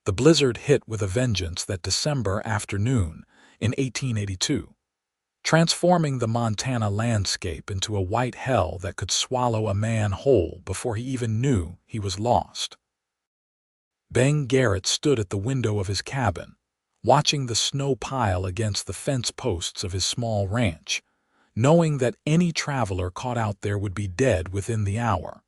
The blizzard hit with a vengeance that December afternoon in 1882, transforming the Montana landscape into a white hell that could swallow a man whole before he even knew he was lost. Garrett stood at the window of his cabin, watching the snow pile against the fence posts of his small ranch, knowing that any traveler caught out there would be dead within the hour.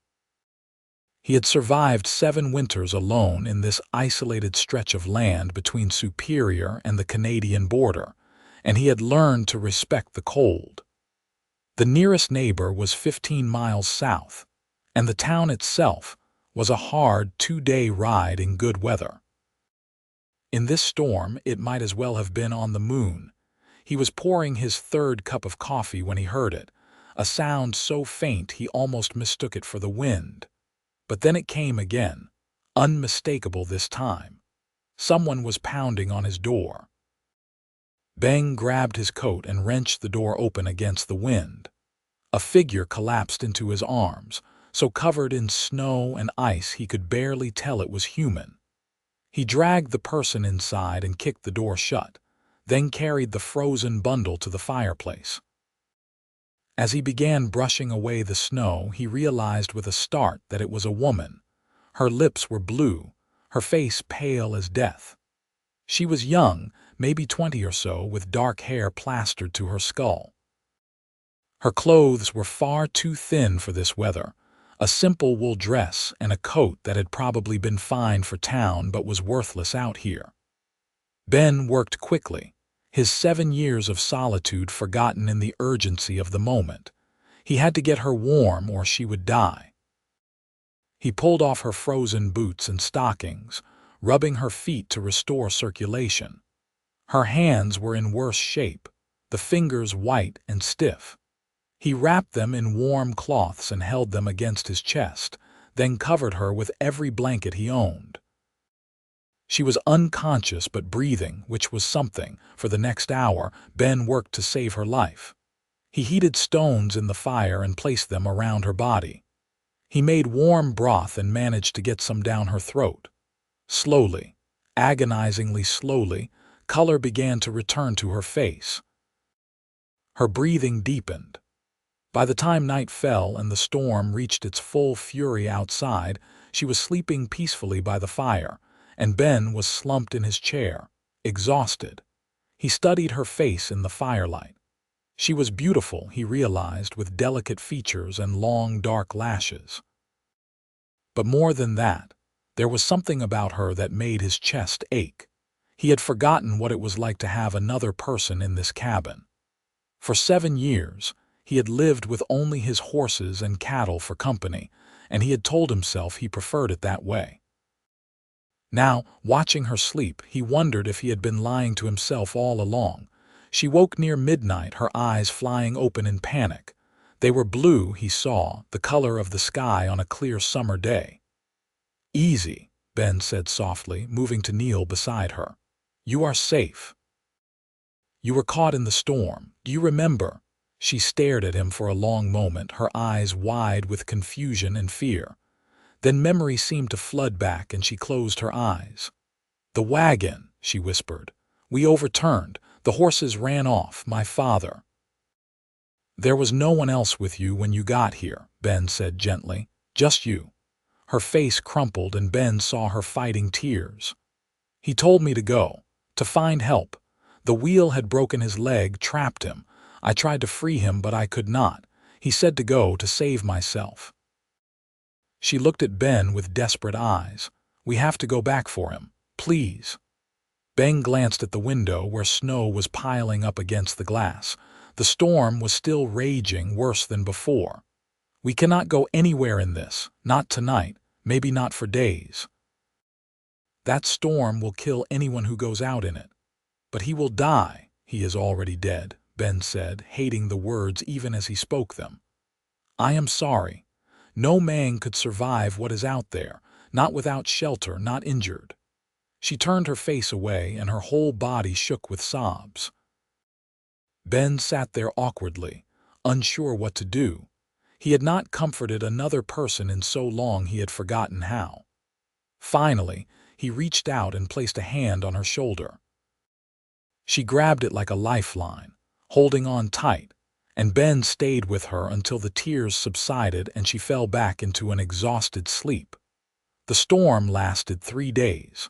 He had survived 7 winters alone in this isolated stretch of land between Superior and the Canadian border, and he had learned to respect the cold. The nearest neighbor was 15 miles south, and the town itself was a hard 2-day ride in good weather. In this storm, it might as well have been on the moon. He was pouring his 3rd cup of coffee when he heard it, a sound so faint he almost mistook it for the wind. But then it came again, unmistakable this time. Someone was pounding on his door. Ben grabbed his coat and wrenched the door open against the wind. A figure collapsed into his arms, so covered in snow and ice he could barely tell it was human. He dragged the person inside and kicked the door shut, then carried the frozen bundle to the fireplace. As he began brushing away the snow, he realized with a start that it was a woman. Her lips were blue, her face pale as death. She was young, maybe 20 or so, with dark hair plastered to her skull. Her clothes were far too thin for this weather, a simple wool dress and a coat that had probably been fine for town but was worthless out here. Ben worked quickly, his 7 years of solitude forgotten in the urgency of the moment. He had to get her warm or she would die. He pulled off her frozen boots and stockings, rubbing her feet to restore circulation. Her hands were in worse shape, the fingers white and stiff. He wrapped them in warm cloths and held them against his chest, then covered her with every blanket he owned. She was unconscious but breathing, which was something. For the next hour, Ben worked to save her life. He heated stones in the fire and placed them around her body. He made warm broth and managed to get some down her throat. Slowly, agonizingly slowly, color began to return to her face. Her breathing deepened. By the time night fell and the storm reached its full fury outside, she was sleeping peacefully by the fire, and Ben was slumped in his chair, exhausted. He studied her face in the firelight. She was beautiful, he realized, with delicate features and long, dark lashes. But more than that, there was something about her that made his chest ache. He had forgotten what it was like to have another person in this cabin. For 7 years, he had lived with only his horses and cattle for company, and he had told himself he preferred it that way. Now, watching her sleep, he wondered if he had been lying to himself all along. She woke near midnight, her eyes flying open in panic. They were blue, he saw, the color of the sky on a clear summer day. "Easy," Ben said softly, moving to kneel beside her. "You are safe. You were caught in the storm. Do you remember?" She stared at him for a long moment, her eyes wide with confusion and fear. Then memory seemed to flood back and she closed her eyes. "The wagon," she whispered. "We overturned. The horses ran off. My father." "There was no one else with you when you got here," Ben said gently. "Just you." Her face crumpled and Ben saw her fighting tears. "He told me to go, to find help. The wheel had broken his leg, trapped him. I tried to free him, but I could not. He said to go, to save myself." She looked at Ben with desperate eyes. "We have to go back for him. Please." Ben glanced at the window where snow was piling up against the glass. The storm was still raging, worse than before. "We cannot go anywhere in this. Not tonight. Maybe not for days. That storm will kill anyone who goes out in it. But he will die. He is already dead," Ben said, hating the words even as he spoke them. "I am sorry. No man could survive what is out there, not without shelter, not injured." She turned her face away and her whole body shook with sobs. Ben sat there awkwardly, unsure what to do. He had not comforted another person in so long he had forgotten how. Finally, he reached out and placed a hand on her shoulder. She grabbed it like a lifeline, holding on tight, and Ben stayed with her until the tears subsided and she fell back into an exhausted sleep. The storm lasted 3 days.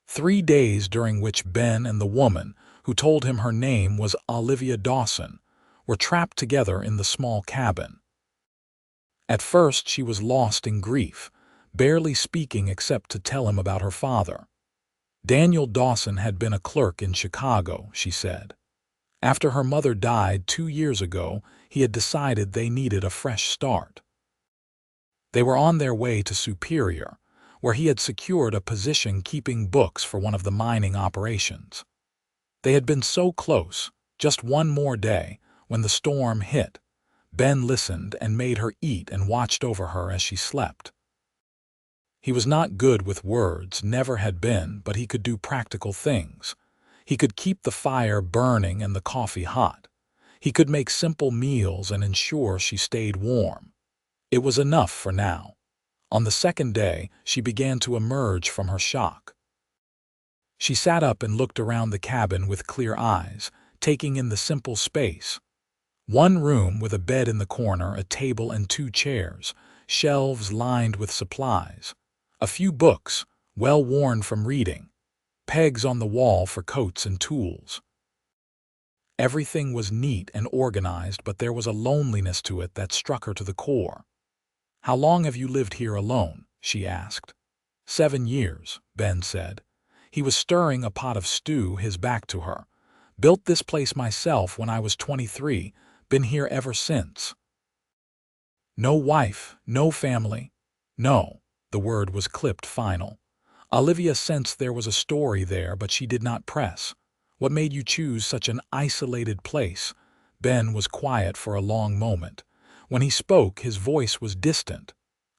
3 days during which Ben and the woman, who told him her name was Olivia Dawson, were trapped together in the small cabin. At first she was lost in grief, barely speaking except to tell him about her father. Daniel Dawson had been a clerk in Chicago, she said. After her mother died 2 years ago, he had decided they needed a fresh start. They were on their way to Superior, where he had secured a position keeping books for one of the mining operations. They had been so close, just one more day, when the storm hit. Ben listened and made her eat and watched over her as she slept. He was not good with words, never had been, but he could do practical things. He could keep the fire burning and the coffee hot. He could make simple meals and ensure she stayed warm. It was enough for now. On the second day, she began to emerge from her shock. She sat up and looked around the cabin with clear eyes, taking in the simple space. One room with a bed in the corner, a table and 2 chairs, shelves lined with supplies. A few books, well worn from reading. Pegs on the wall for coats and tools. Everything was neat and organized, but there was a loneliness to it that struck her to the core. "How long have you lived here alone?" she asked. 7 years, Ben said. He was stirring a pot of stew, his back to her. "Built this place myself when I was 23, been here ever since." "No wife, no family?" "No." The word was clipped final. Olivia sensed there was a story there, but she did not press. "What made you choose such an isolated place?" Ben was quiet for a long moment. When he spoke, his voice was distant.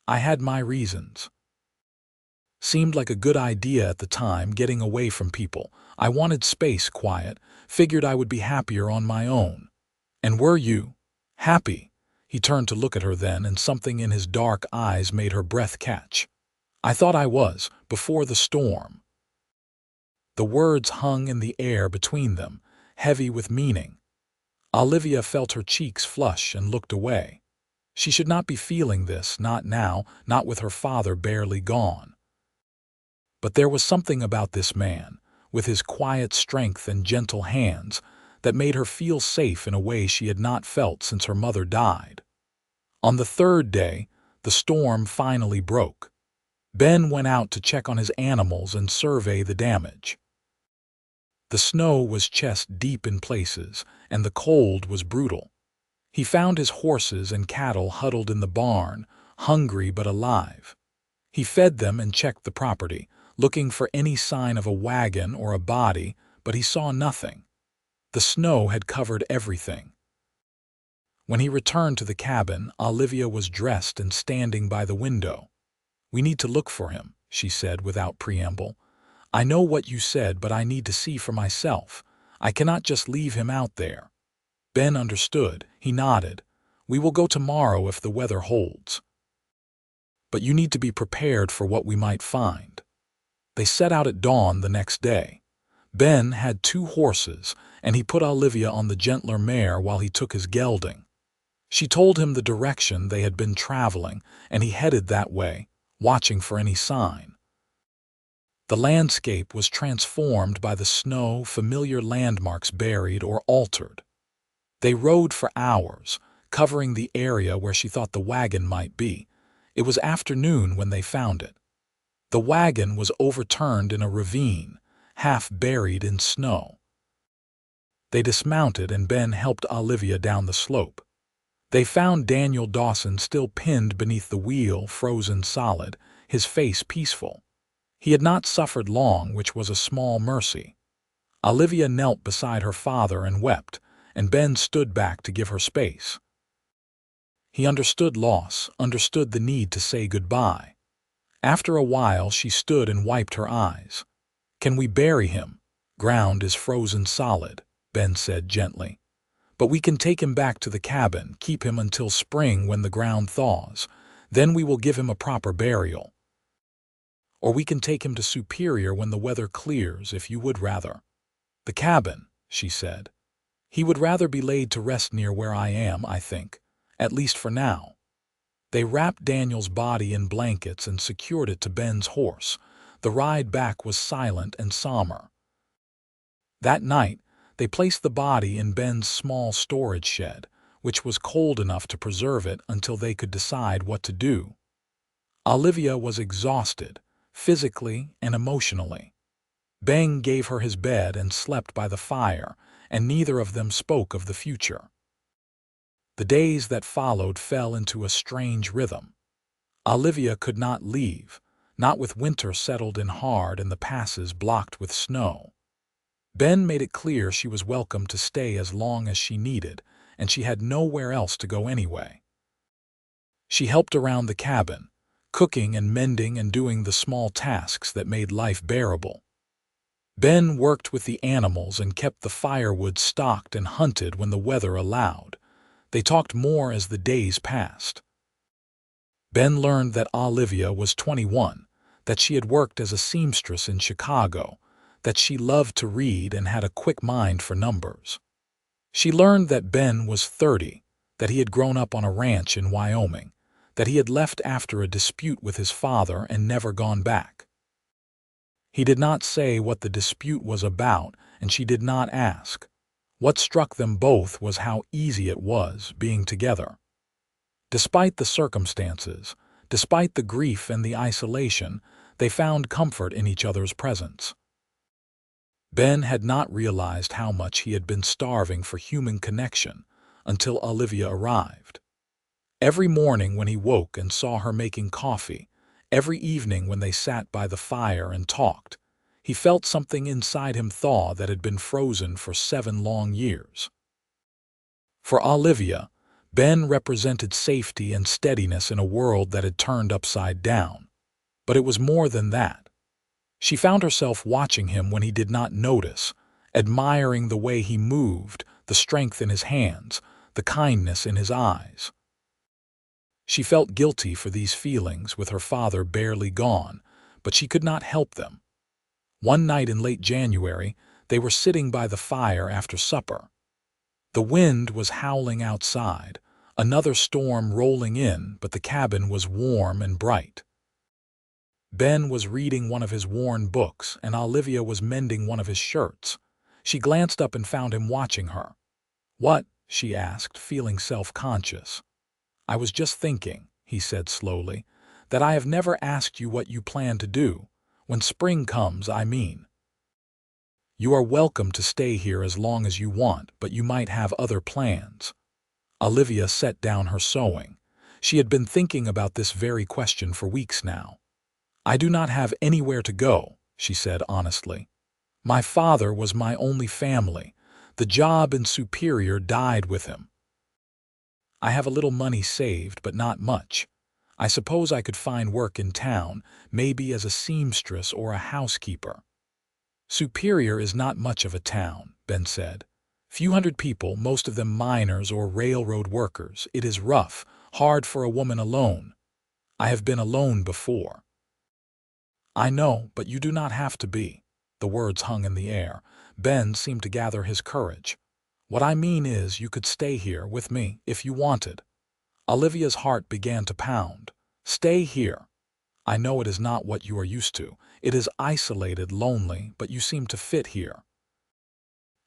"I had my reasons. Seemed like a good idea at the time, getting away from people. I wanted space, quiet, figured I would be happier on my own." "And were you happy?" He turned to look at her then, and something in his dark eyes made her breath catch. "I thought I was, before the storm." The words hung in the air between them, heavy with meaning. Olivia felt her cheeks flush and looked away. She should not be feeling this, not now, not with her father barely gone. But there was something about this man, with his quiet strength and gentle hands, that made her feel safe in a way she had not felt since her mother died. On the 3rd day, the storm finally broke. Ben went out to check on his animals and survey the damage. The snow was chest-deep in places, and the cold was brutal. He found his horses and cattle huddled in the barn, hungry but alive. He fed them and checked the property, looking for any sign of a wagon or a body, but he saw nothing. The snow had covered everything. When he returned to the cabin, Olivia was dressed and standing by the window. "We need to look for him," she said without preamble. "I know what you said, but I need to see for myself. I cannot just leave him out there." Ben understood. He nodded. "We will go tomorrow if the weather holds. But you need to be prepared for what we might find." They set out at dawn the next day. Ben had 2 horses, and he put Olivia on the gentler mare while he took his gelding. She told him the direction they had been traveling, and he headed that way, watching for any sign. The landscape was transformed by the snow, familiar landmarks buried or altered. They rode for hours, covering the area where she thought the wagon might be. It was afternoon when they found it. The wagon was overturned in a ravine, half buried in snow. They dismounted and Ben helped Olivia down the slope. They found Daniel Dawson still pinned beneath the wheel, frozen solid, his face peaceful. He had not suffered long, which was a small mercy. Olivia knelt beside her father and wept, and Ben stood back to give her space. He understood loss, understood the need to say goodbye. After a while she stood and wiped her eyes. "Can we bury him?" "Ground is frozen solid," Ben said gently. "But we can take him back to the cabin, keep him until spring when the ground thaws. Then we will give him a proper burial." Or we can take him to Superior when the weather clears, if you would rather." "The cabin," she said. "He would rather be laid to rest near where I am, I think, at least for now." They wrapped Daniel's body in blankets and secured it to Ben's horse. The ride back was silent and somber. That night, they placed the body in Ben's small storage shed, which was cold enough to preserve it until they could decide what to do. Olivia was exhausted, physically and emotionally. Ben gave her his bed and slept by the fire, and neither of them spoke of the future. The days that followed fell into a strange rhythm. Olivia could not leave, not with winter settled in hard and the passes blocked with snow. Ben made it clear she was welcome to stay as long as she needed, and she had nowhere else to go anyway. She helped around the cabin, cooking and mending and doing the small tasks that made life bearable. Ben worked with the animals and kept the firewood stocked and hunted when the weather allowed. They talked more as the days passed. Ben learned that Olivia was 21, that she had worked as a seamstress in Chicago, that she loved to read and had a quick mind for numbers. She learned that Ben was 30, that he had grown up on a ranch in Wyoming, that he had left after a dispute with his father and never gone back. He did not say what the dispute was about, and she did not ask. What struck them both was how easy it was being together. Despite the circumstances, despite the grief and the isolation, they found comfort in each other's presence. Ben had not realized how much he had been starving for human connection until Olivia arrived. Every morning when he woke and saw her making coffee, every evening when they sat by the fire and talked, he felt something inside him thaw that had been frozen for 7 long years. For Olivia, Ben represented safety and steadiness in a world that had turned upside down. But it was more than that. She found herself watching him when he did not notice, admiring the way he moved, the strength in his hands, the kindness in his eyes. She felt guilty for these feelings with her father barely gone, but she could not help them. One night in late January, they were sitting by the fire after supper. The wind was howling outside, another storm rolling in, but the cabin was warm and bright. Ben was reading one of his worn books, and Olivia was mending one of his shirts. She glanced up and found him watching her. "What?" she asked, feeling self-conscious. "I was just thinking," he said slowly, "that I have never asked you what you plan to do. When spring comes, I mean. You are welcome to stay here as long as you want, but you might have other plans." Olivia set down her sewing. She had been thinking about this very question for weeks now. "I do not have anywhere to go," she said honestly. "My father was my only family. The job in Superior died with him. I have a little money saved, but not much. I suppose I could find work in town, maybe as a seamstress or a housekeeper." "Superior is not much of a town," Ben said. "Few hundred people, most of them miners or railroad workers. It is rough, hard for a woman alone. I have been alone before." "I know, but you do not have to be." The words hung in the air. Ben seemed to gather his courage. "What I mean is, you could stay here with me if you wanted." Olivia's heart began to pound. "Stay here. I know it is not what you are used to. It is isolated, lonely, but you seem to fit here."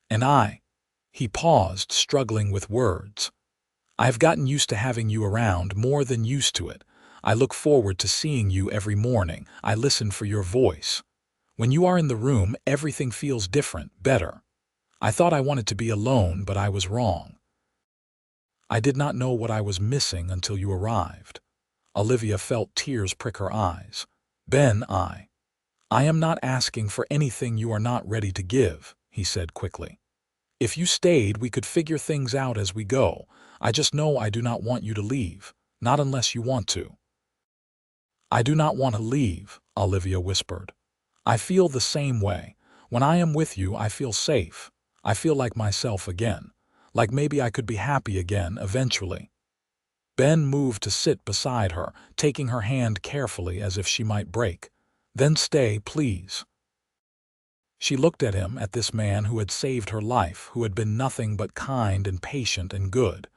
"And I—" He paused, struggling with words. "I have gotten used to having you around, more than used to it. I look forward to seeing you every morning. I listen for your voice. When you are in the room, everything feels different, better. I thought I wanted to be alone, but I was wrong. I did not know what I was missing until you arrived." Olivia felt tears prick her eyes. "Ben, I am not asking for anything you are not ready to give," he said quickly. "If you stayed, we could figure things out as we go. I just know I do not want you to leave, not unless you want to." "I do not want to leave," Olivia whispered. "I feel the same way. When I am with you, I feel safe. I feel like myself again. Like maybe I could be happy again, eventually." Ben moved to sit beside her, taking her hand carefully as if she might break. Then stay, please. She looked at him, at this man who had saved her life, who had been nothing but kind and patient and good.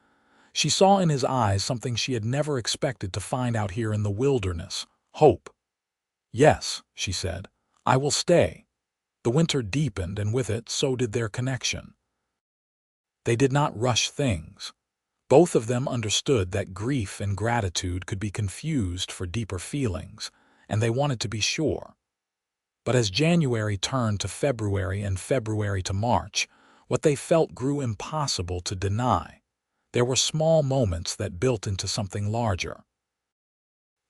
She saw in his eyes something she had never expected to find out here in the wilderness: hope. Yes, she said, I will stay. The winter deepened, and with it, so did their connection. They did not rush things. Both of them understood that grief and gratitude could be confused for deeper feelings, and they wanted to be sure. But as January turned to February and February to March, what they felt grew impossible to deny. There were small moments that built into something larger.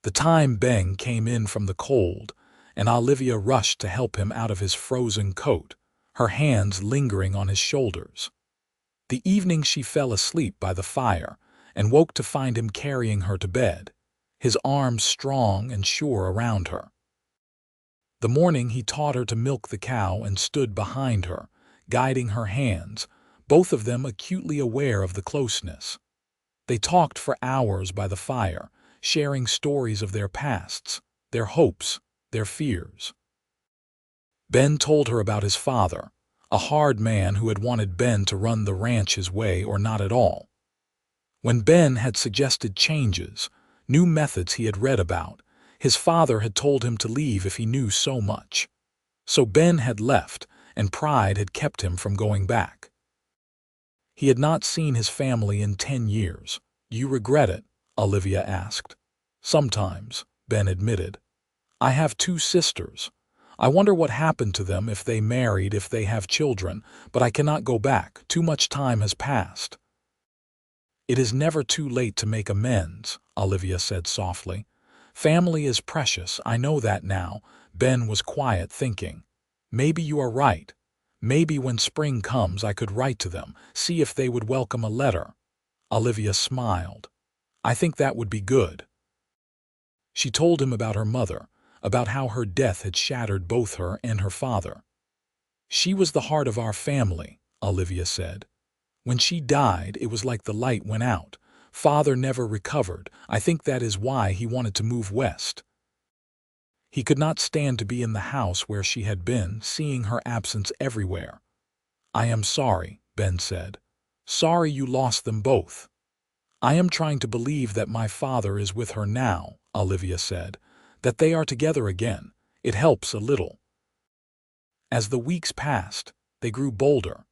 The time Ben came in from the cold, and Olivia rushed to help him out of his frozen coat, her hands lingering on his shoulders. The evening she fell asleep by the fire and woke to find him carrying her to bed, his arms strong and sure around her. The morning he taught her to milk the cow and stood behind her, guiding her hands, both of them acutely aware of the closeness. They talked for hours by the fire, sharing stories of their pasts, their hopes, their fears. Ben told her about his father, a hard man who had wanted Ben to run the ranch his way or not at all. When Ben had suggested changes, new methods he had read about, his father had told him to leave if he knew so much. So Ben had left, and pride had kept him from going back. He had not seen his family in 10 years. "Do you regret it?" Olivia asked. "Sometimes," Ben admitted. "I have 2 sisters. I wonder what happened to them, if they married, if they have children, but I cannot go back. Too much time has passed." "It is never too late to make amends," Olivia said softly. "Family is precious, I know that now." Ben was quiet, thinking. "Maybe you are right. Maybe when spring comes I could write to them, see if they would welcome a letter." Olivia smiled. "I think that would be good." She told him about her mother, about how her death had shattered both her and her father. "She was the heart of our family," Olivia said. "When she died, it was like the light went out. Father never recovered. I think that is why he wanted to move west. He could not stand to be in the house where she had been, seeing her absence everywhere." "I am sorry," Ben said. "Sorry you lost them both." "I am trying to believe that my father is with her now," Olivia said, "that they are together again. It helps a little." As the weeks passed, they grew bolder.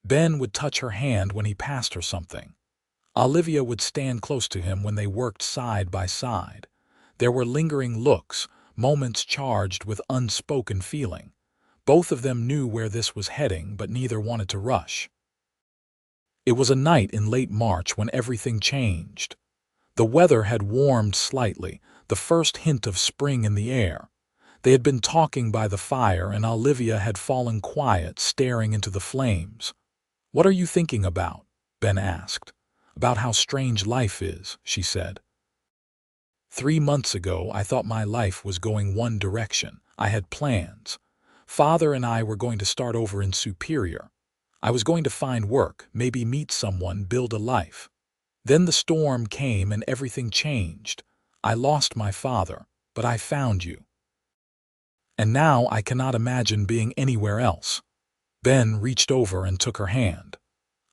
Ben would touch her hand when he passed her something. Olivia would stand close to him when they worked side by side. There were lingering looks, moments charged with unspoken feeling. Both of them knew where this was heading, but neither wanted to rush. It was a night in late March when everything changed. The weather had warmed slightly, the first hint of spring in the air. They had been talking by the fire, and Olivia had fallen quiet, staring into the flames. "What are you thinking about?" Ben asked. "About how strange life is," she said. 3 months ago, I thought my life was going one direction. I had plans. Father and I were going to start over in Superior. I was going to find work, maybe meet someone, build a life. Then the storm came and everything changed. I lost my father, but I found you. And now I cannot imagine being anywhere else." Ben reached over and took her hand.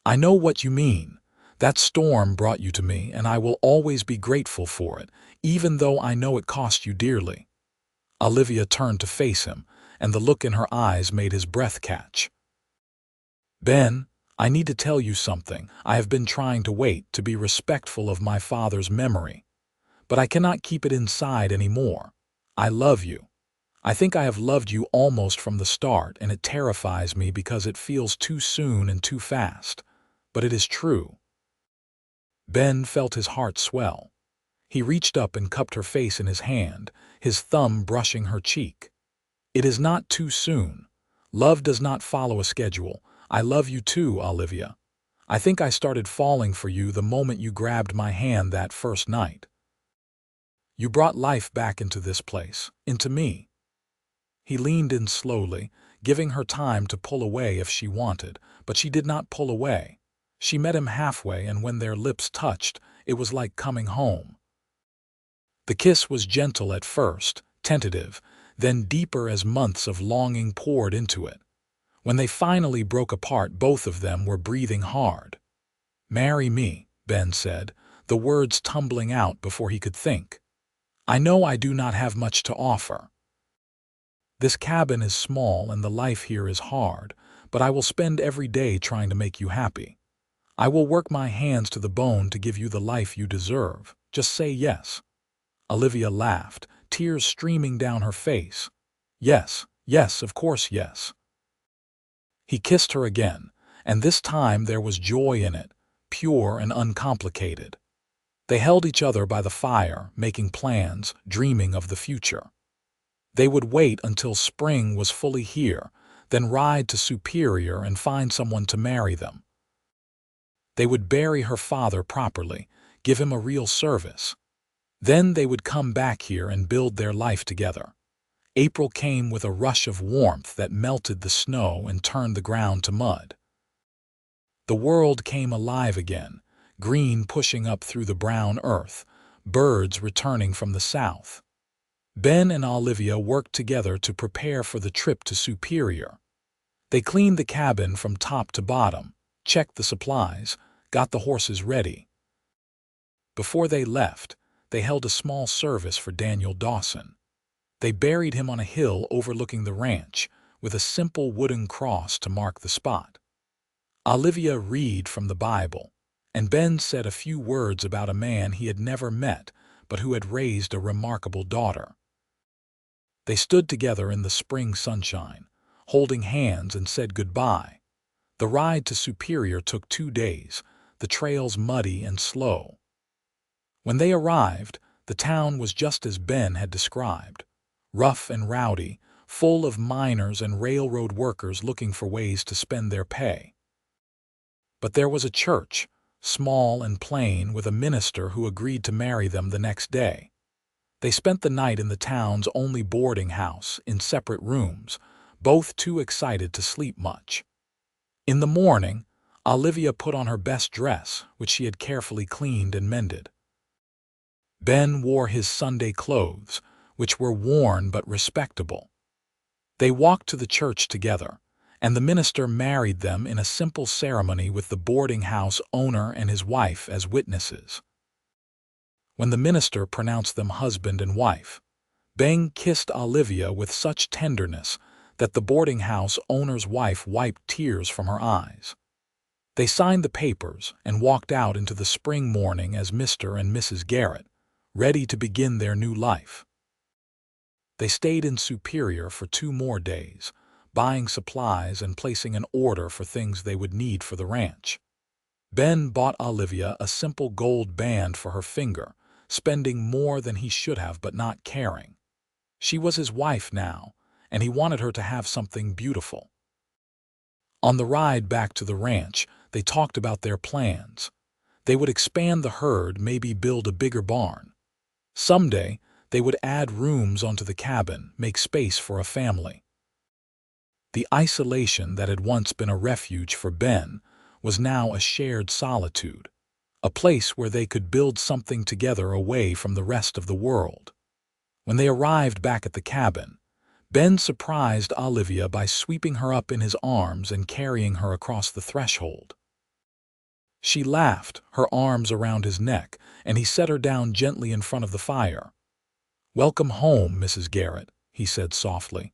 "I know what you mean. That storm brought you to me, and I will always be grateful for it, even though I know it cost you dearly." Olivia turned to face him, and the look in her eyes made his breath catch. "Ben, I need to tell you something. I have been trying to wait, to be respectful of my father's memory. But I cannot keep it inside anymore. I love you. I think I have loved you almost from the start, and it terrifies me because it feels too soon and too fast. But it is true." Ben felt his heart swell. He reached up and cupped her face in his hand, his thumb brushing her cheek. "It is not too soon. Love does not follow a schedule. I love you too, Olivia. I think I started falling for you the moment you grabbed my hand that first night. You brought life back into this place, into me." He leaned in slowly, giving her time to pull away if she wanted, but she did not pull away. She met him halfway, and when their lips touched, it was like coming home. The kiss was gentle at first, tentative, then deeper as months of longing poured into it. When they finally broke apart, both of them were breathing hard. "Marry me," Ben said, the words tumbling out before he could think. "I know I do not have much to offer. This cabin is small and the life here is hard, but I will spend every day trying to make you happy. I will work my hands to the bone to give you the life you deserve. Just say yes." Olivia laughed, tears streaming down her face. "Yes, yes, of course yes." He kissed her again, and this time there was joy in it, pure and uncomplicated. They held each other by the fire, making plans, dreaming of the future. They would wait until spring was fully here, then ride to Superior and find someone to marry them. They would bury her father properly, give him a real service. Then they would come back here and build their life together. April came with a rush of warmth that melted the snow and turned the ground to mud. The world came alive again, green pushing up through the brown earth, birds returning from the south. Ben and Olivia worked together to prepare for the trip to Superior. They cleaned the cabin from top to bottom, checked the supplies, got the horses ready. Before they left, they held a small service for Daniel Dawson. They buried him on a hill overlooking the ranch, with a simple wooden cross to mark the spot. Olivia read from the Bible, and Ben said a few words about a man he had never met, but who had raised a remarkable daughter. They stood together in the spring sunshine, holding hands, and said goodbye. The ride to Superior took 2 days, the trails muddy and slow. When they arrived, the town was just as Ben had described, rough and rowdy, full of miners and railroad workers looking for ways to spend their pay. But there was a church, small and plain, with a minister who agreed to marry them the next day. They spent the night in the town's only boarding house, in separate rooms, both too excited to sleep much. In the morning, Olivia put on her best dress, which she had carefully cleaned and mended. Ben wore his Sunday clothes, which were worn but respectable. They walked to the church together, and the minister married them in a simple ceremony with the boarding house owner and his wife as witnesses. When the minister pronounced them husband and wife, Ben kissed Olivia with such tenderness that the boarding house owner's wife wiped tears from her eyes. They signed the papers and walked out into the spring morning as Mr. and Mrs. Garrett, ready to begin their new life. They stayed in Superior for 2 more days, buying supplies and placing an order for things they would need for the ranch. Ben bought Olivia a simple gold band for her finger, spending more than he should have but not caring. She was his wife now, and he wanted her to have something beautiful. On the ride back to the ranch, they talked about their plans. They would expand the herd, maybe build a bigger barn. Someday, they would add rooms onto the cabin, make space for a family. The isolation that had once been a refuge for Ben was now a shared solitude, a place where they could build something together away from the rest of the world. When they arrived back at the cabin, Ben surprised Olivia by sweeping her up in his arms and carrying her across the threshold. She laughed, her arms around his neck, and he set her down gently in front of the fire. "Welcome home, Mrs. Garrett," he said softly.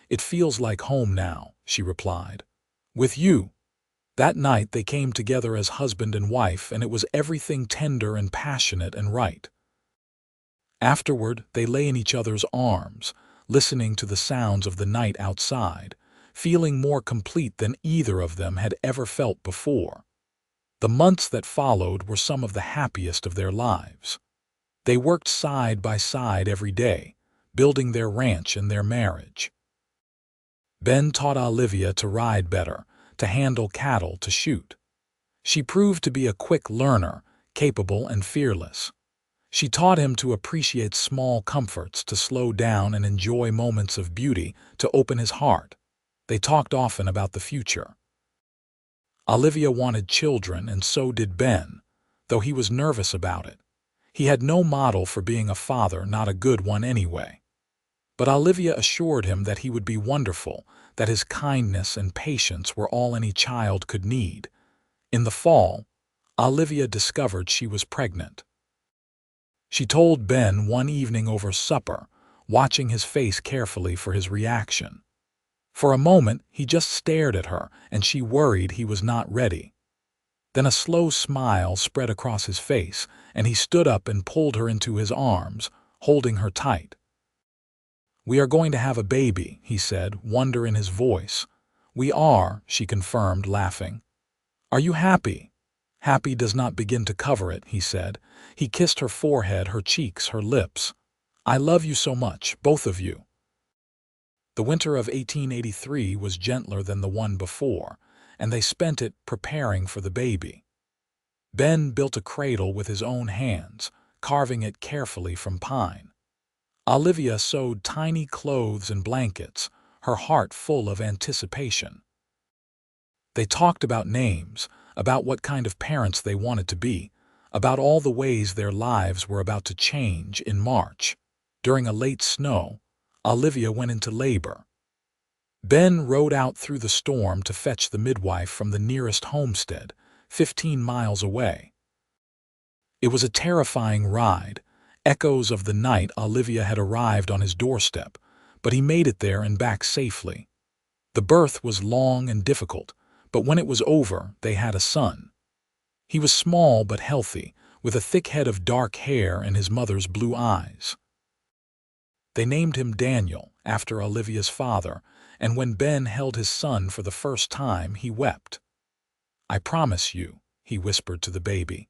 "It feels like home now," she replied. "With you." That night they came together as husband and wife, and it was everything tender and passionate and right. Afterward, they lay in each other's arms, listening to the sounds of the night outside, feeling more complete than either of them had ever felt before. The months that followed were some of the happiest of their lives. They worked side by side every day, building their ranch and their marriage. Ben taught Olivia to ride better, to handle cattle, to shoot. She proved to be a quick learner, capable and fearless. She taught him to appreciate small comforts, to slow down and enjoy moments of beauty, to open his heart. They talked often about the future. Olivia wanted children, and so did Ben, though he was nervous about it. He had no model for being a father, not a good one anyway. But Olivia assured him that he would be wonderful, that his kindness and patience were all any child could need. In the fall, Olivia discovered she was pregnant. She told Ben one evening over supper, watching his face carefully for his reaction. For a moment, he just stared at her, and she worried he was not ready. Then a slow smile spread across his face, and he stood up and pulled her into his arms, holding her tight. "We are going to have a baby," he said, wonder in his voice. "We are," she confirmed, laughing. "Are you happy?" "Happy does not begin to cover it," he said. He kissed her forehead, her cheeks, her lips. "I love you so much, both of you." The winter of 1883 was gentler than the one before, and they spent it preparing for the baby. Ben built a cradle with his own hands, carving it carefully from pine. Olivia sewed tiny clothes and blankets, her heart full of anticipation. They talked about names, about what kind of parents they wanted to be, about all the ways their lives were about to change. In March, during a late snow, Olivia went into labor. Ben rode out through the storm to fetch the midwife from the nearest homestead, 15 miles away. It was a terrifying ride, echoes of the night Olivia had arrived on his doorstep, but he made it there and back safely. The birth was long and difficult, but when it was over, they had a son. He was small but healthy, with a thick head of dark hair and his mother's blue eyes. They named him Daniel, after Olivia's father, and when Ben held his son for the first time, he wept. "I promise you," he whispered to the baby,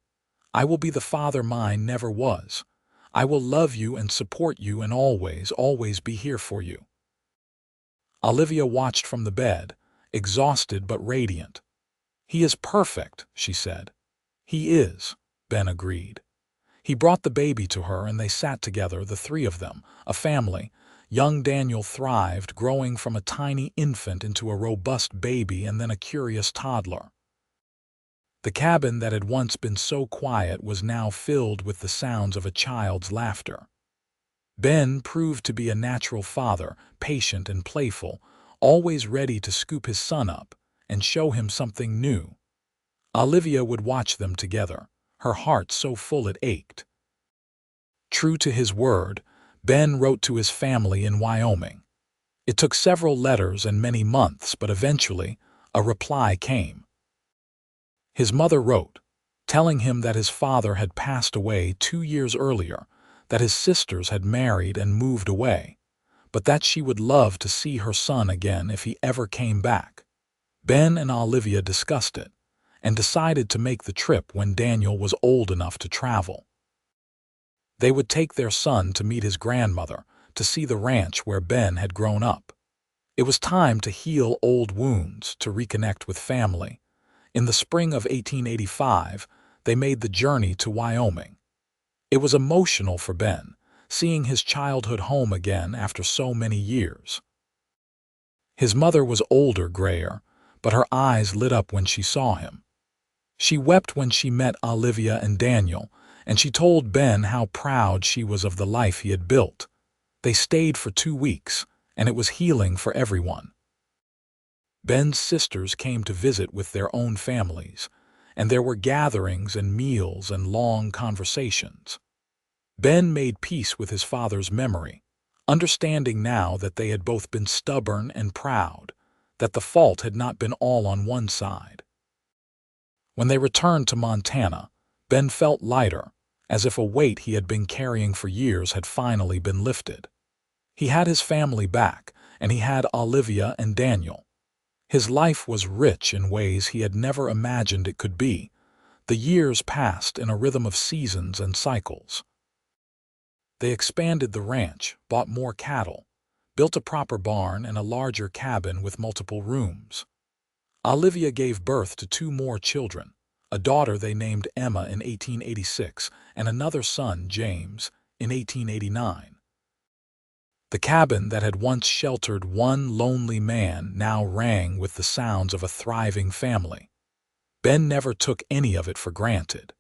"I will be the father mine never was. I will love you and support you and always, always be here for you." Olivia watched from the bed, exhausted but radiant. "He is perfect," she said. "He is," Ben agreed. He brought the baby to her and they sat together, the three of them, a family. Young Daniel thrived, growing from a tiny infant into a robust baby and then a curious toddler. The cabin that had once been so quiet was now filled with the sounds of a child's laughter. Ben proved to be a natural father, patient and playful, always ready to scoop his son up and show him something new. Olivia would watch them together, her heart so full it ached. True to his word, Ben wrote to his family in Wyoming. It took several letters and many months, but eventually a reply came. His mother wrote, telling him that his father had passed away 2 years earlier, that his sisters had married and moved away, but that she would love to see her son again if he ever came back. Ben and Olivia discussed it and decided to make the trip when Daniel was old enough to travel. They would take their son to meet his grandmother, to see the ranch where Ben had grown up. It was time to heal old wounds, to reconnect with family. In the spring of 1885, they made the journey to Wyoming. It was emotional for Ben, seeing his childhood home again after so many years. His mother was older, grayer, but her eyes lit up when she saw him. She wept when she met Olivia and Daniel, and she told Ben how proud she was of the life he had built. They stayed for 2 weeks, and it was healing for everyone. Ben's sisters came to visit with their own families, and there were gatherings and meals and long conversations. Ben made peace with his father's memory, understanding now that they had both been stubborn and proud, that the fault had not been all on one side. When they returned to Montana, Ben felt lighter, as if a weight he had been carrying for years had finally been lifted. He had his family back, and he had Olivia and Daniel. His life was rich in ways he had never imagined it could be. The years passed in a rhythm of seasons and cycles. They expanded the ranch, bought more cattle, built a proper barn and a larger cabin with multiple rooms. Olivia gave birth to 2 more children, a daughter they named Emma in 1886 and another son, James, in 1889. The cabin that had once sheltered one lonely man now rang with the sounds of a thriving family. Ben never took any of it for granted.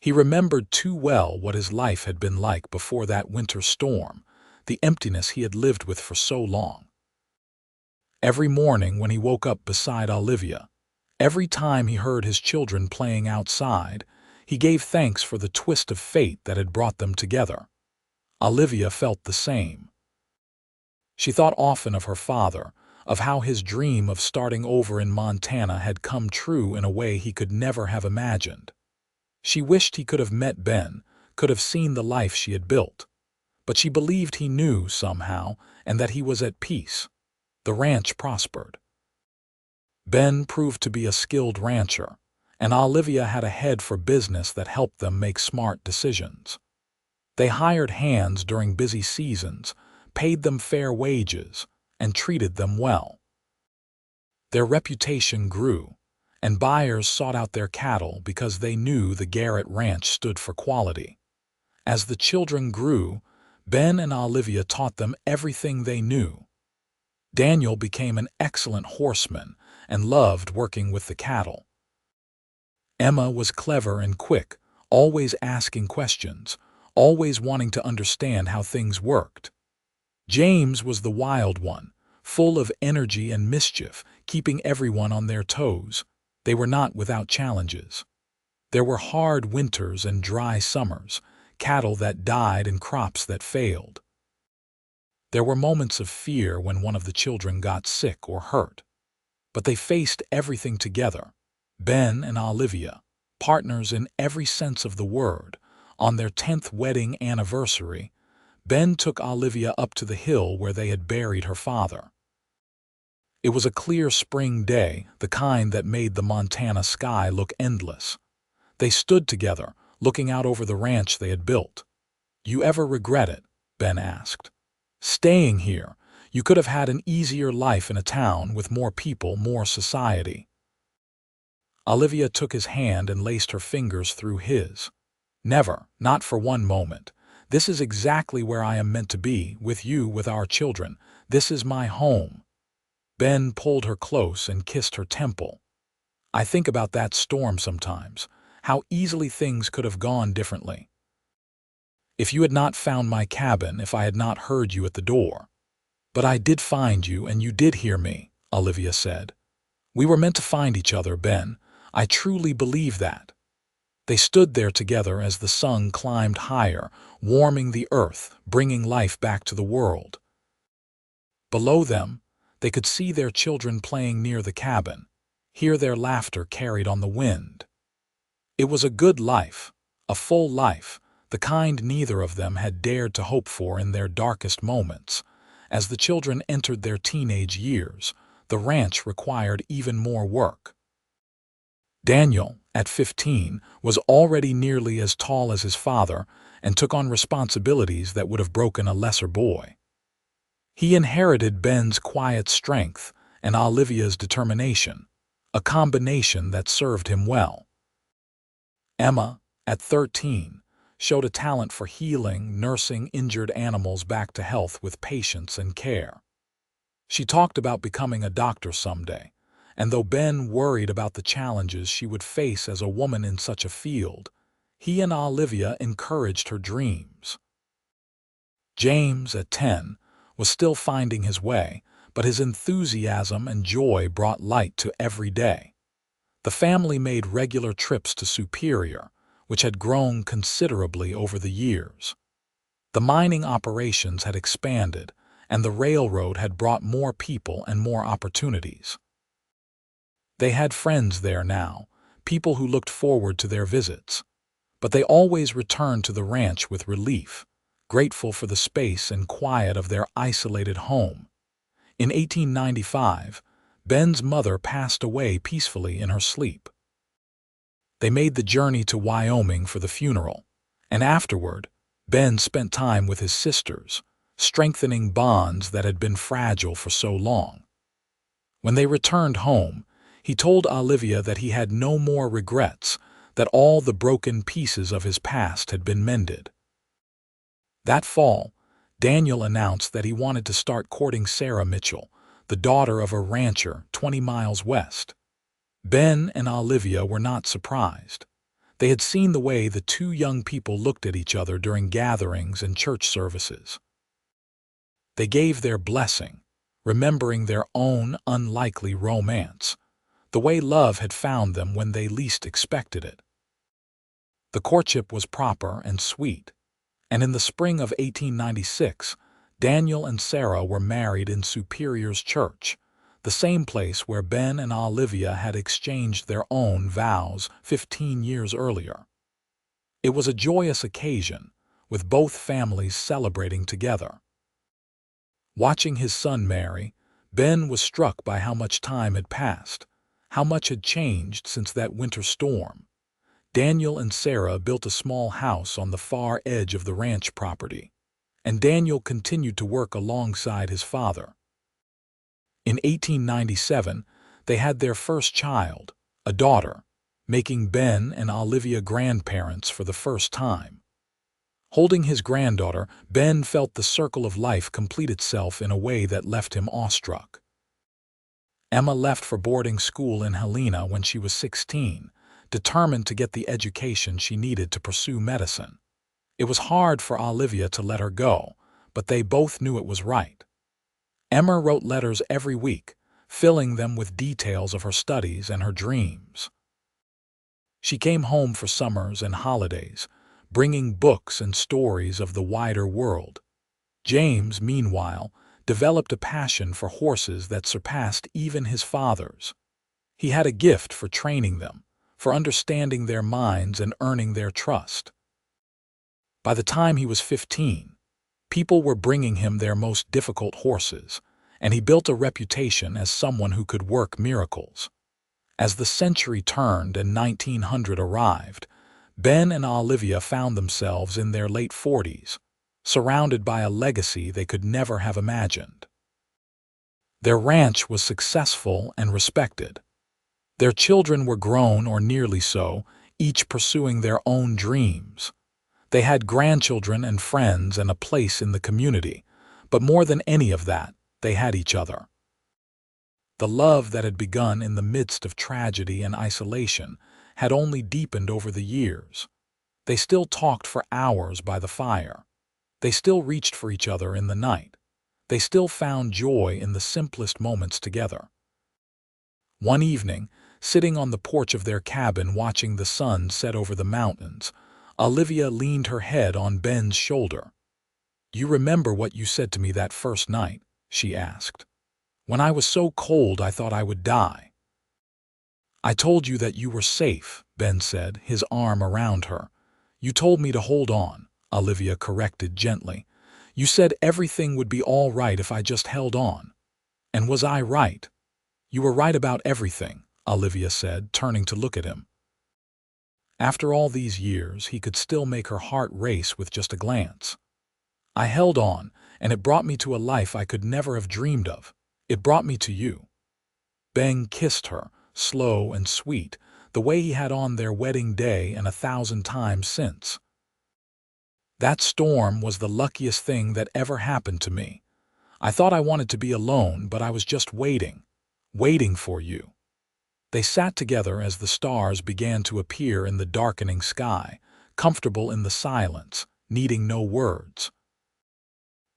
He remembered too well what his life had been like before that winter storm, the emptiness he had lived with for so long. Every morning when he woke up beside Olivia, every time he heard his children playing outside, he gave thanks for the twist of fate that had brought them together. Olivia felt the same. She thought often of her father, of how his dream of starting over in Montana had come true in a way he could never have imagined. She wished he could have met Ben, could have seen the life she had built. But she believed he knew somehow, and that he was at peace. The ranch prospered. Ben proved to be a skilled rancher, and Olivia had a head for business that helped them make smart decisions. They hired hands during busy seasons, paid them fair wages, and treated them well. Their reputation grew, and buyers sought out their cattle because they knew the Garrett ranch stood for quality. As the children grew, Ben and Olivia taught them everything they knew. Daniel became an excellent horseman and loved working with the cattle. Emma was clever and quick, always asking questions, always wanting to understand how things worked. James was the wild one, full of energy and mischief, keeping everyone on their toes. They were not without challenges. There were hard winters and dry summers, cattle that died and crops that failed. There were moments of fear when one of the children got sick or hurt. But they faced everything together. Ben and Olivia, partners in every sense of the word. On their 10th wedding anniversary, Ben took Olivia up to the hill where they had buried her father. It was a clear spring day, the kind that made the Montana sky look endless. They stood together, looking out over the ranch they had built. "You ever regret it?" Ben asked. "Staying here, you could have had an easier life in a town with more people, more society." Olivia took his hand and laced her fingers through his. "Never, not for one moment. This is exactly where I am meant to be, with you, with our children. This is my home." Ben pulled her close and kissed her temple. "I think about that storm sometimes, how easily things could have gone differently. If you had not found my cabin, if I had not heard you at the door. But I did find you, and you did hear me," Olivia said. "We were meant to find each other, Ben. I truly believe that." They stood there together as the sun climbed higher, warming the earth, bringing life back to the world. Below them, they could see their children playing near the cabin, hear their laughter carried on the wind. It was a good life, a full life, the kind neither of them had dared to hope for in their darkest moments. As the children entered their teenage years, the ranch required even more work. Daniel, at 15, was already nearly as tall as his father and took on responsibilities that would have broken a lesser boy. He inherited Ben's quiet strength and Olivia's determination, a combination that served him well. Emma, at 13, showed a talent for healing, nursing injured animals back to health with patience and care. She talked about becoming a doctor someday, and though Ben worried about the challenges she would face as a woman in such a field, he and Olivia encouraged her dreams. James, at 10, was still finding his way, but his enthusiasm and joy brought light to every day. The family made regular trips to Superior, which had grown considerably over the years. The mining operations had expanded, and the railroad had brought more people and more opportunities. They had friends there now, people who looked forward to their visits. But they always returned to the ranch with relief, grateful for the space and quiet of their isolated home. In 1895, Ben's mother passed away peacefully in her sleep. They made the journey to Wyoming for the funeral, and afterward, Ben spent time with his sisters, strengthening bonds that had been fragile for so long. When they returned home, he told Olivia that he had no more regrets, that all the broken pieces of his past had been mended. That fall, Daniel announced that he wanted to start courting Sarah Mitchell, the daughter of a rancher 20 miles west. Ben and Olivia were not surprised. They had seen the way the two young people looked at each other during gatherings and church services. They gave their blessing, remembering their own unlikely romance, the way love had found them when they least expected it. The courtship was proper and sweet, and in the spring of 1896, Daniel and Sarah were married in Superior's church, the same place where Ben and Olivia had exchanged their own vows 15 years earlier. It was a joyous occasion, with both families celebrating together. Watching his son marry, Ben was struck by how much time had passed, how much had changed since that winter storm. Daniel and Sarah built a small house on the far edge of the ranch property, and Daniel continued to work alongside his father. In 1897, they had their first child, a daughter, making Ben and Olivia grandparents for the first time. Holding his granddaughter, Ben felt the circle of life complete itself in a way that left him awestruck. Emma left for boarding school in Helena when she was 16, determined to get the education she needed to pursue medicine. It was hard for Olivia to let her go, but they both knew it was right. Emma wrote letters every week, filling them with details of her studies and her dreams. She came home for summers and holidays, bringing books and stories of the wider world. James, meanwhile, developed a passion for horses that surpassed even his father's. He had a gift for training them, for understanding their minds and earning their trust. By the time he was 15, people were bringing him their most difficult horses, and he built a reputation as someone who could work miracles. As the century turned and 1900 arrived, Ben and Olivia found themselves in their late 40s, surrounded by a legacy they could never have imagined. Their ranch was successful and respected. Their children were grown or nearly so, each pursuing their own dreams. They had grandchildren and friends and a place in the community, but more than any of that, they had each other. The love that had begun in the midst of tragedy and isolation had only deepened over the years. They still talked for hours by the fire. They still reached for each other in the night. They still found joy in the simplest moments together. One evening, sitting on the porch of their cabin watching the sun set over the mountains, Olivia leaned her head on Ben's shoulder. "You remember what you said to me that first night?" she asked. "When I was so cold I thought I would die." "I told you that you were safe," Ben said, his arm around her. "You told me to hold on," Olivia corrected gently. "You said everything would be all right if I just held on. And was I right?" "You were right about everything," Olivia said, turning to look at him. After all these years, he could still make her heart race with just a glance. "I held on, and it brought me to a life I could never have dreamed of. It brought me to you." Ben kissed her, slow and sweet, the way he had on their wedding day and 1,000 times since. "That storm was the luckiest thing that ever happened to me. I thought I wanted to be alone, but I was just waiting for you." They sat together as the stars began to appear in the darkening sky, comfortable in the silence, needing no words.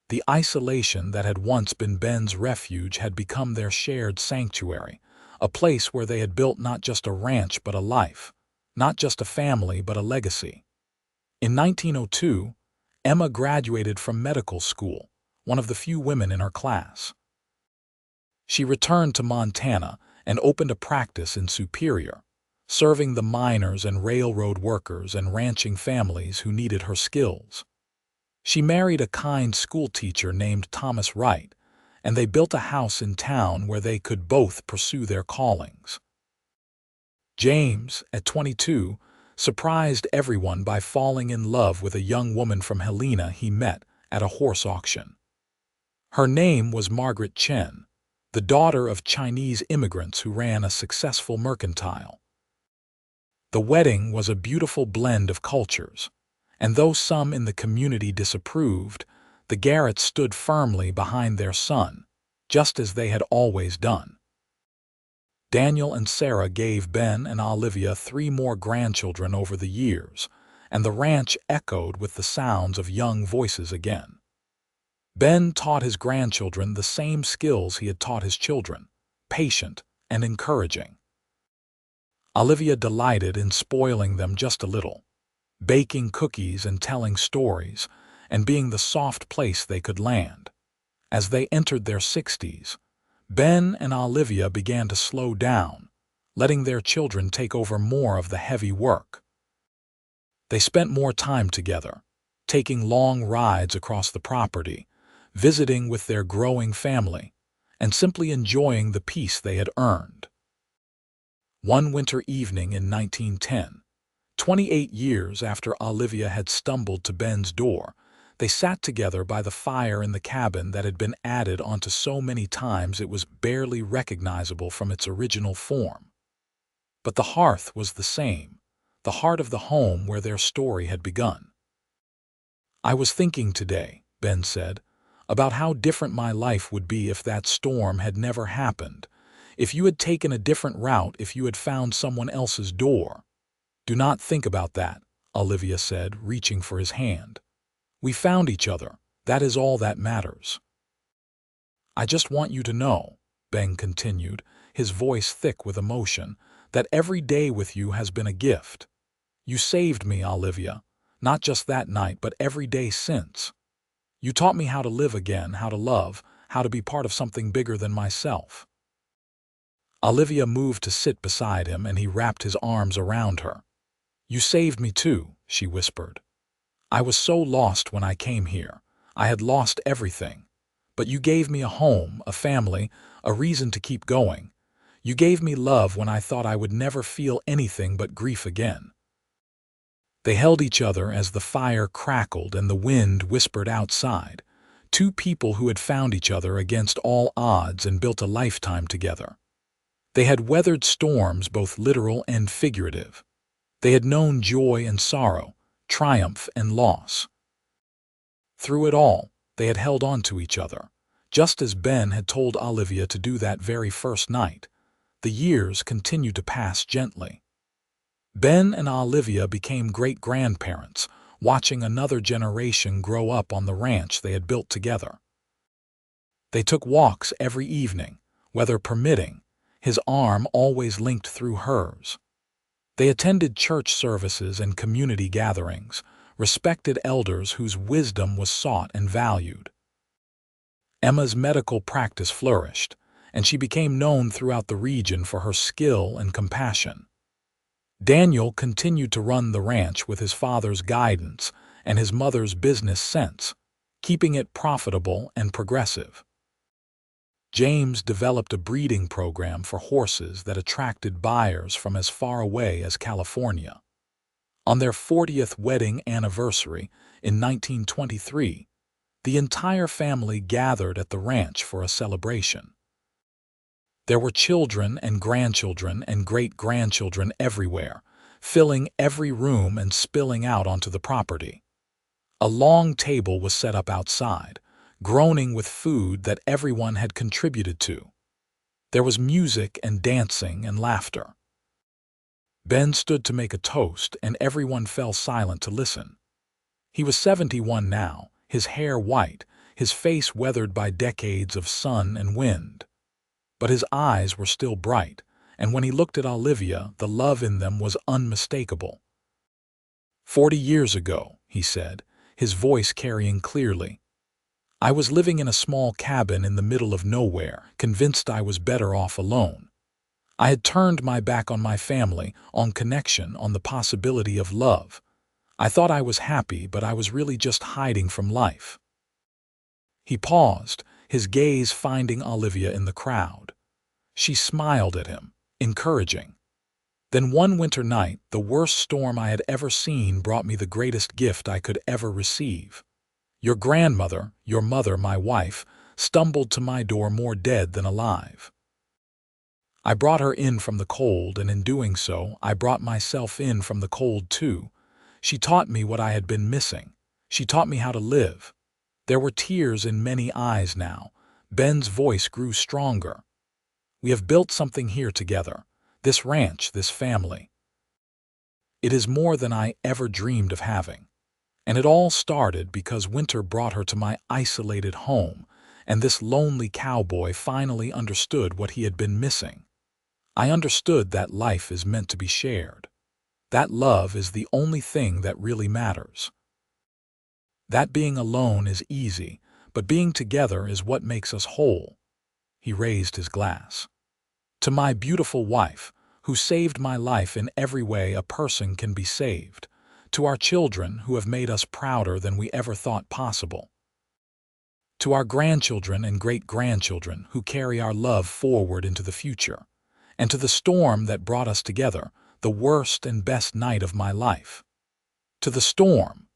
The isolation that had once been Ben's refuge had become their shared sanctuary, a place where they had built not just a ranch but a life, not just a family but a legacy. In 1902, Emma graduated from medical school, one of the few women in her class. She returned to Montana and opened a practice in Superior, serving the miners and railroad workers and ranching families who needed her skills. She married a kind schoolteacher named Thomas Wright, and they built a house in town where they could both pursue their callings. James, at 22, surprised everyone by falling in love with a young woman from Helena he met at a horse auction. Her name was Margaret Chen, the daughter of Chinese immigrants who ran a successful mercantile. The wedding was a beautiful blend of cultures, and though some in the community disapproved, the Garretts stood firmly behind their son, just as they had always done. Daniel and Sarah gave Ben and Olivia 3 more grandchildren over the years, and the ranch echoed with the sounds of young voices again. Ben taught his grandchildren the same skills he had taught his children, patient and encouraging. Olivia delighted in spoiling them just a little, baking cookies and telling stories, and being the soft place they could land. As they entered their 60s, Ben and Olivia began to slow down, letting their children take over more of the heavy work. They spent more time together, taking long rides across the property, visiting with their growing family, and simply enjoying the peace they had earned. One winter evening in 1910, 28 years after Olivia had stumbled to Ben's door, they sat together by the fire in the cabin that had been added onto so many times it was barely recognizable from its original form. But the hearth was the same, the heart of the home where their story had begun. "I was thinking today," Ben said, "about how different my life would be if that storm had never happened, if you had taken a different route, if you had found someone else's door." "Do not think about that," Olivia said, reaching for his hand. "We found each other. That is all that matters." "I just want you to know," Ben continued, his voice thick with emotion, "that every day with you has been a gift. You saved me, Olivia, not just that night, but every day since. You taught me how to live again, how to love, how to be part of something bigger than myself." Olivia moved to sit beside him, and he wrapped his arms around her. "You saved me too," she whispered. "I was so lost when I came here. I had lost everything. But you gave me a home, a family, a reason to keep going. You gave me love when I thought I would never feel anything but grief again." They held each other as the fire crackled and the wind whispered outside, two people who had found each other against all odds and built a lifetime together. They had weathered storms, both literal and figurative. They had known joy and sorrow, triumph and loss. Through it all, they had held on to each other, just as Ben had told Olivia to do that very first night. The years continued to pass gently. Ben and Olivia became great-grandparents, watching another generation grow up on the ranch they had built together. They took walks every evening, weather permitting, his arm always linked through hers. They attended church services and community gatherings, respected elders whose wisdom was sought and valued. Emma's medical practice flourished, and she became known throughout the region for her skill and compassion. Daniel continued to run the ranch with his father's guidance and his mother's business sense, keeping it profitable and progressive. James developed a breeding program for horses that attracted buyers from as far away as California. On their 40th wedding anniversary in 1923, the entire family gathered at the ranch for a celebration. There were children and grandchildren and great-grandchildren everywhere, filling every room and spilling out onto the property. A long table was set up outside, groaning with food that everyone had contributed to. There was music and dancing and laughter. Ben stood to make a toast, and everyone fell silent to listen. He was 71 now, his hair white, his face weathered by decades of sun and wind. But his eyes were still bright, and when he looked at Olivia, the love in them was unmistakable. "40 years ago," he said, his voice carrying clearly, "I was living in a small cabin in the middle of nowhere, convinced I was better off alone. I had turned my back on my family, on connection, on the possibility of love. I thought I was happy, but I was really just hiding from life." He paused, his gaze finding Olivia in the crowd. She smiled at him, encouraging. "Then one winter night, the worst storm I had ever seen brought me the greatest gift I could ever receive. Your grandmother, your mother, my wife, stumbled to my door more dead than alive. I brought her in from the cold, and in doing so, I brought myself in from the cold too. She taught me what I had been missing. She taught me how to live." There were tears in many eyes now. Ben's voice grew stronger. "We have built something here together, this ranch, this family. It is more than I ever dreamed of having. And it all started because winter brought her to my isolated home, and this lonely cowboy finally understood what he had been missing. I understood that life is meant to be shared. That love is the only thing that really matters. That being alone is easy, but being together is what makes us whole. He raised his glass. To my beautiful wife, who saved my life in every way a person can be saved. To our children who have made us prouder than we ever thought possible. To our grandchildren and great-grandchildren who carry our love forward into the future. And to the storm that brought us together, the worst and best night of my life. To the storm.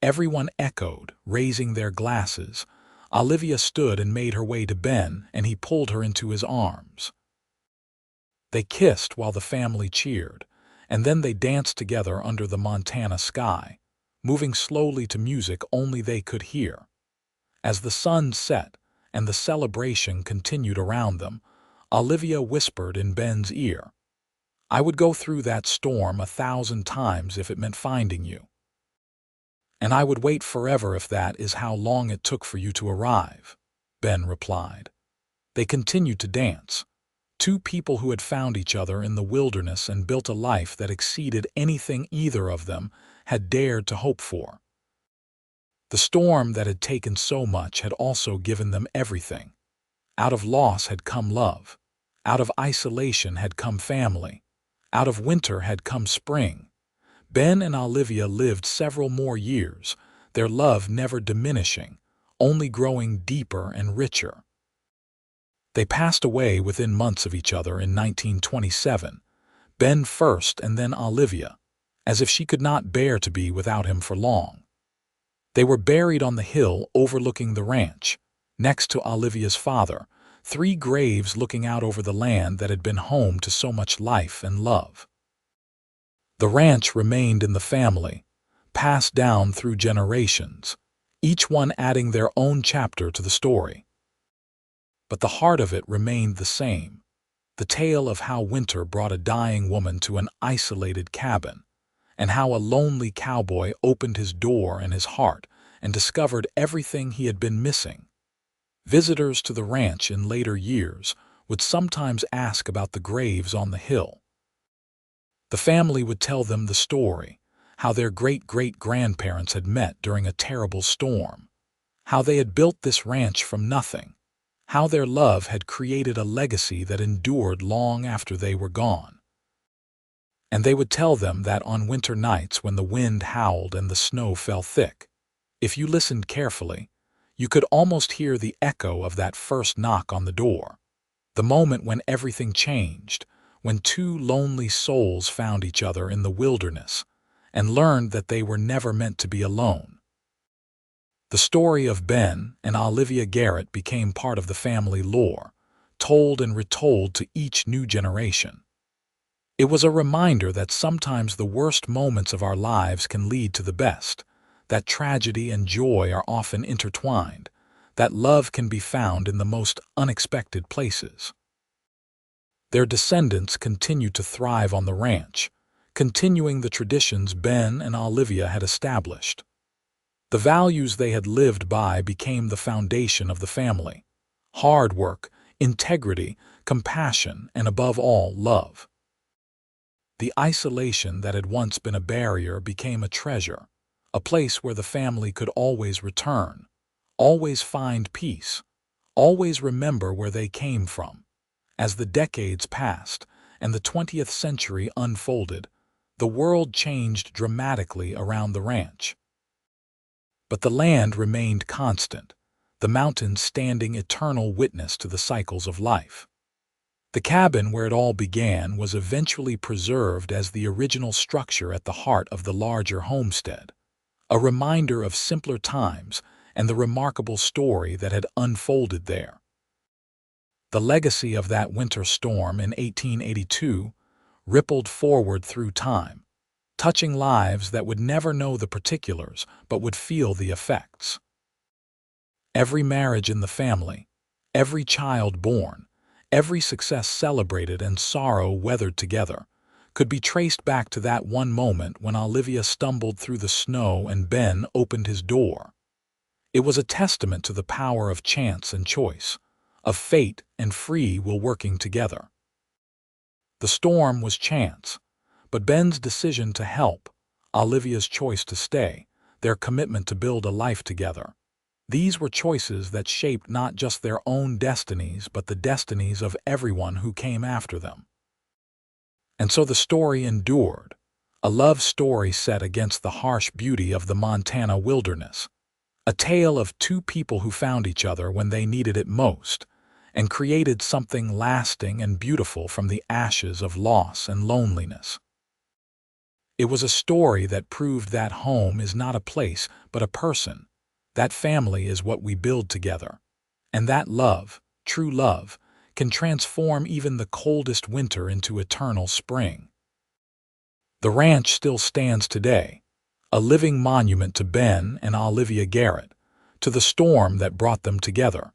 Everyone echoed, raising their glasses. Olivia stood and made her way to Ben, and he pulled her into his arms. They kissed while the family cheered, and then they danced together under the Montana sky, moving slowly to music only they could hear. As the sun set and the celebration continued around them, Olivia whispered in Ben's ear, "I would go through that storm 1,000 times if it meant finding you. And I would wait forever if that is how long it took for you to arrive," Ben replied. They continued to dance. Two people who had found each other in the wilderness and built a life that exceeded anything either of them had dared to hope for. The storm that had taken so much had also given them everything. Out of loss had come love. Out of isolation had come family. Out of winter had come spring. Ben and Olivia lived several more years, their love never diminishing, only growing deeper and richer. They passed away within months of each other in 1927, Ben first and then Olivia, as if she could not bear to be without him for long. They were buried on the hill overlooking the ranch, next to Olivia's father, 3 graves looking out over the land that had been home to so much life and love. The ranch remained in the family, passed down through generations, each one adding their own chapter to the story. But the heart of it remained the same, the tale of how winter brought a dying woman to an isolated cabin, and how a lonely cowboy opened his door and his heart and discovered everything he had been missing. Visitors to the ranch in later years would sometimes ask about the graves on the hill. The family would tell them the story, how their great-great-grandparents had met during a terrible storm, how they had built this ranch from nothing, how their love had created a legacy that endured long after they were gone. And they would tell them that on winter nights when the wind howled and the snow fell thick, if you listened carefully, you could almost hear the echo of that first knock on the door, the moment when everything changed, when 2 lonely souls found each other in the wilderness and learned that they were never meant to be alone. The story of Ben and Olivia Garrett became part of the family lore, told and retold to each new generation. It was a reminder that sometimes the worst moments of our lives can lead to the best, that tragedy and joy are often intertwined, that love can be found in the most unexpected places. Their descendants continued to thrive on the ranch, continuing the traditions Ben and Olivia had established. The values they had lived by became the foundation of the family: hard work, integrity, compassion, and above all, love. The isolation that had once been a barrier became a treasure, a place where the family could always return, always find peace, always remember where they came from. As the decades passed and the 20th century unfolded, the world changed dramatically around the ranch. But the land remained constant, the mountains standing eternal witness to the cycles of life. The cabin where it all began was eventually preserved as the original structure at the heart of the larger homestead, a reminder of simpler times and the remarkable story that had unfolded there. The legacy of that winter storm in 1882 rippled forward through time, touching lives that would never know the particulars but would feel the effects. Every marriage in the family, every child born, every success celebrated and sorrow weathered together, could be traced back to that one moment when Olivia stumbled through the snow and Ben opened his door. It was a testament to the power of chance and choice, of fate and free will working together. The storm was chance, but Ben's decision to help, Olivia's choice to stay, their commitment to build a life together. These were choices that shaped not just their own destinies, but the destinies of everyone who came after them. And so the story endured, a love story set against the harsh beauty of the Montana wilderness, a tale of two people who found each other when they needed it most, and created something lasting and beautiful from the ashes of loss and loneliness. It was a story that proved that home is not a place, but a person. That family is what we build together. And that love, true love, can transform even the coldest winter into eternal spring. The ranch still stands today, a living monument to Ben and Olivia Garrett, to the storm that brought them together,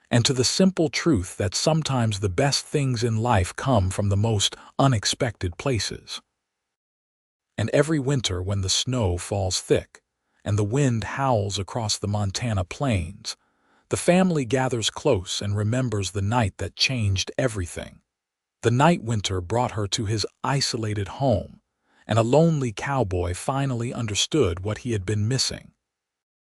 and to the simple truth that sometimes the best things in life come from the most unexpected places. And every winter when the snow falls thick and the wind howls across the Montana plains, the family gathers close and remembers the night that changed everything. The night winter brought her to his isolated home, and a lonely cowboy finally understood what he had been missing.